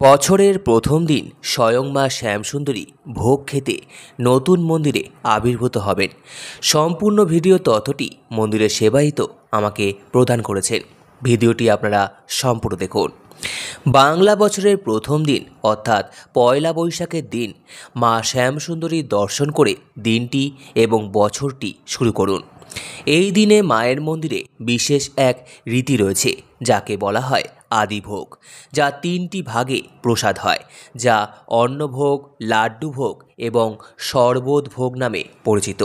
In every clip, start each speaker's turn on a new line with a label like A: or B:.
A: বছরের প্রথম দিন স্বয়ং মা শ্যামসুন্দরী ভোগ খেতে নতুন মন্দিরে আবির্ভূত হবেন। সম্পূর্ণ ভিডিও তথ্যটি মন্দিরের সেবায়িত আমাকে প্রদান করেছেন। ভিডিওটি আপনারা সম্পূর্ণ দেখুন। বাংলা বছরের প্রথম দিন অর্থাৎ পয়লা বৈশাখের দিন মা শ্যামসুন্দরীর দর্শন করে দিনটি এবং বছরটি শুরু করুন। এই দিনে মায়ের মন্দিরে বিশেষ এক রীতি রয়েছে যাকে বলা হয় আদিভোগ, যা তিনটি ভাগে প্রসাদ হয়, যা অন্নভোগ, লাড্ডু ভোগ এবং শরবত ভোগ নামে পরিচিত।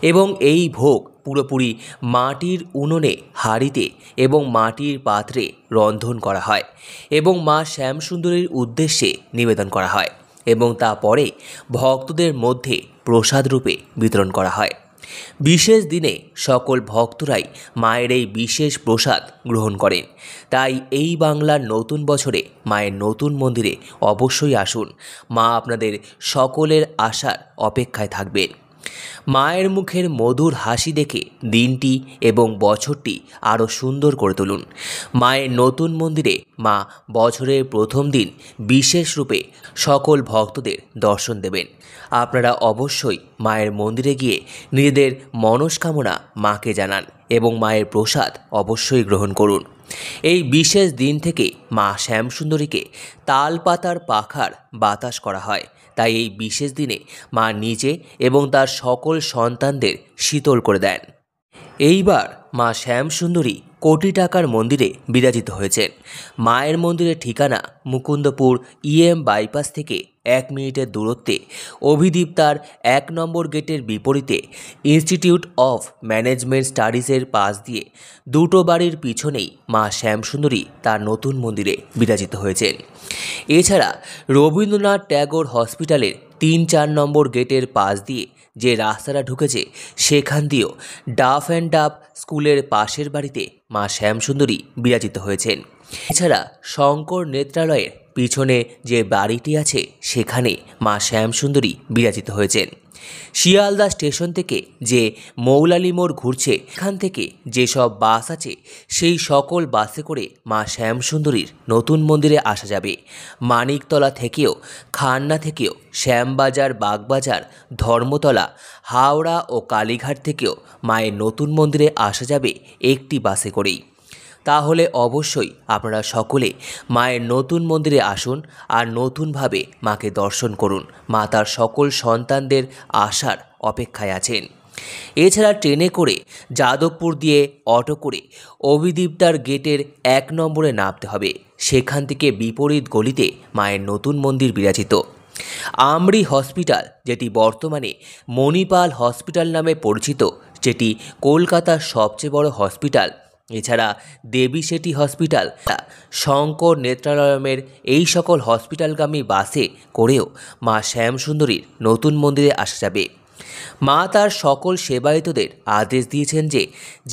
A: এবং এই ভোগ পুরোপুরি মাটির উনুনে হাঁড়িতে এবং মাটির পাত্রে রন্ধন করা হয় এবং মা শ্যামসুন্দরীর উদ্দেশ্যে নিবেদন করা হয় এবং তা পরে ভক্তদের মধ্যে প্রসাদ রূপে বিতরণ করা হয়। বিশেষ দিনে সকল ভক্তরাই মায়ের এই বিশেষ প্রসাদ গ্রহণ করেন। তাই এই বাংলার নতুন বছরে মায়ের নতুন মন্দিরে অবশ্যই আসুন। মা আপনাদের সকলের আশার অপেক্ষায় থাকবেন। মায়ের মুখের মধুর হাসি দেখে দিনটি এবং বছরটি আরও সুন্দর করে তুলুন। মায়ের নতুন মন্দিরে মা বছরের প্রথম দিন বিশেষ রূপে সকল ভক্তদের দর্শন দেবেন। আপনারা অবশ্যই মায়ের মন্দিরে গিয়ে নিজেদের মনস্কামনা মাকে জানান এবং মায়ের প্রসাদ অবশ্যই গ্রহণ করুন। এই বিশেষ দিন থেকে মা শ্যামসুন্দরীকে তালপাতার পাখার বাতাস করা হয়। তাই এই বিশেষ দিনে মা নিজে এবং তার সকল সন্তানদের শীতল করে দেন। এইবার মা শ্যামসুন্দরী কোটি টাকার মন্দিরে বিরাজিত হয়েছেন। মায়ের মন্দিরের ঠিকানা মুকুন্দপুর বাইপাস থেকে 1 মিনিটের দূরত্বে, অভিদীপ্তার 1 নম্বর গেটের বিপরীতে, ইনস্টিটিউট অফ ম্যানেজমেন্ট স্টাডিজের পাশ দিয়ে দুটো বাড়ির পিছনেই মা শ্যামসুন্দরী তার নতুন মন্দিরে বিরাজিত হয়েছেন। এছাড়া রবীন্দ্রনাথ ট্যাগোর হসপিটালের 3-4 নম্বর গেটের পাশ দিয়ে যে রাস্তাটা ঢুকেছে সেখান দিয়েও ডাফ অ্যান্ড ডাফ স্কুলের পাশের বাড়িতে মা শ্যামসুন্দরী বিরাজিত হয়েছেন। এছাড়া শঙ্কর নেত্রালয়ের পিছনে যে বাড়িটি আছে সেখানে মা শ্যামসুন্দরী বিরাজিত হয়েছেন। শিয়ালদা স্টেশন থেকে যে মৌলালি মোড় ঘুরছে এখান থেকে যেসব বাস আছে সেই সকল বাসে করে মা শ্যামসুন্দরীর নতুন মন্দিরে আসা যাবে। মানিকতলা থেকেও, খান্না থেকেও, শ্যামবাজার, বাগবাজার, ধর্মতলা, হাওড়া ও কালীঘাট থেকেও মায়ের নতুন মন্দিরে আসা যাবে একটি বাসে করেই। তাহলে অবশ্যই আপনারা সকলে মায়ের নতুন মন্দিরে আসুন আর নতুনভাবে মাকে দর্শন করুন। মা তার সকল সন্তানদের আসার অপেক্ষায় আছেন। এছাড়া ট্রেনে করে, যাদবপুর দিয়ে অটো করে অভিদীপ্তার গেটের 1 নম্বরে নামতে হবে। সেখান থেকে বিপরীত গলিতে মায়ের নতুন মন্দির বিরাজিত। আমরি হসপিটাল, যেটি বর্তমানে মণিপাল হসপিটাল নামে পরিচিত, যেটি কলকাতার সবচেয়ে বড় হসপিটাল। এছাড়া দেবী সেটি হসপিটাল, শঙ্কর নেত্রালয়ের এই সকল হসপিটালগামী বাসে করেও মা শ্যামসুন্দরীর নতুন মন্দিরে আসা যাবে। মা তার সকল সেবায়িতদের আদেশ দিয়েছেন যে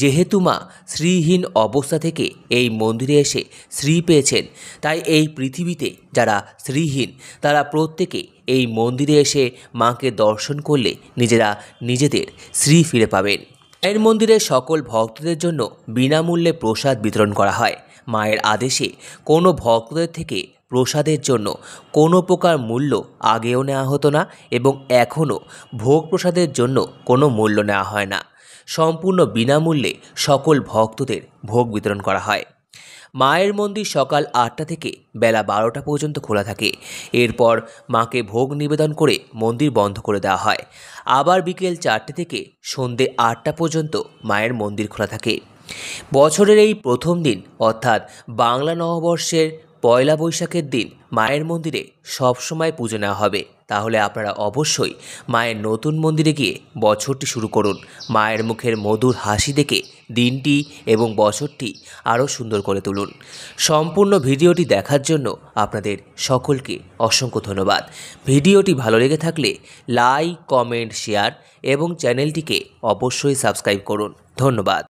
A: যেহেতু মা শ্রীহীন অবস্থা থেকে এই মন্দিরে এসে শ্রী পেয়েছেন, তাই এই পৃথিবীতে যারা শ্রীহীন তারা প্রত্যেকে এই মন্দিরে এসে মাকে দর্শন করলে নিজেরা নিজেদের শ্রী ফিরে পাবেন। মায়ের মন্দিরে সকল ভক্তদের জন্য বিনামূল্যে প্রসাদ বিতরণ করা হয়। মায়ের আদেশে কোনো ভক্তদের থেকে প্রসাদের জন্য কোনো প্রকার মূল্য আগেও নেওয়া হতো না এবং এখনও ভোগ প্রসাদের জন্য কোনো মূল্য নেওয়া হয় না। সম্পূর্ণ বিনামূল্যে সকল ভক্তদের ভোগ বিতরণ করা হয়। মায়ের মন্দির সকাল 8টা থেকে বেলা 12টা পর্যন্ত খোলা থাকে। এরপর মাকে ভোগ নিবেদন করে মন্দির বন্ধ করে দেওয়া হয়। আবার বিকেল 4টে থেকে সন্ধে 8টা পর্যন্ত মায়ের মন্দির খোলা থাকে। বছরের এই প্রথম দিন অর্থাৎ বাংলা নববর্ষের পয়লা বৈশাখের দিন মায়ের মন্দিরে সবসময় পুজো নেওয়া হবে। তাহলে আপনারা অবশ্যই মায়ের নতুন মন্দিরে গিয়ে বছরটি শুরু করুন। মায়ের মুখের মধুর হাসি দেখে দিনটি এবং বছরটি আরও সুন্দর করে তুলুন। সম্পূর্ণ ভিডিওটি দেখার জন্য আপনাদের সকলকে অসংখ্য ধন্যবাদ। ভিডিওটি ভালো লেগে থাকলে লাইক, কমেন্ট, শেয়ার এবং চ্যানেলটিকে অবশ্যই সাবস্ক্রাইব করুন। ধন্যবাদ।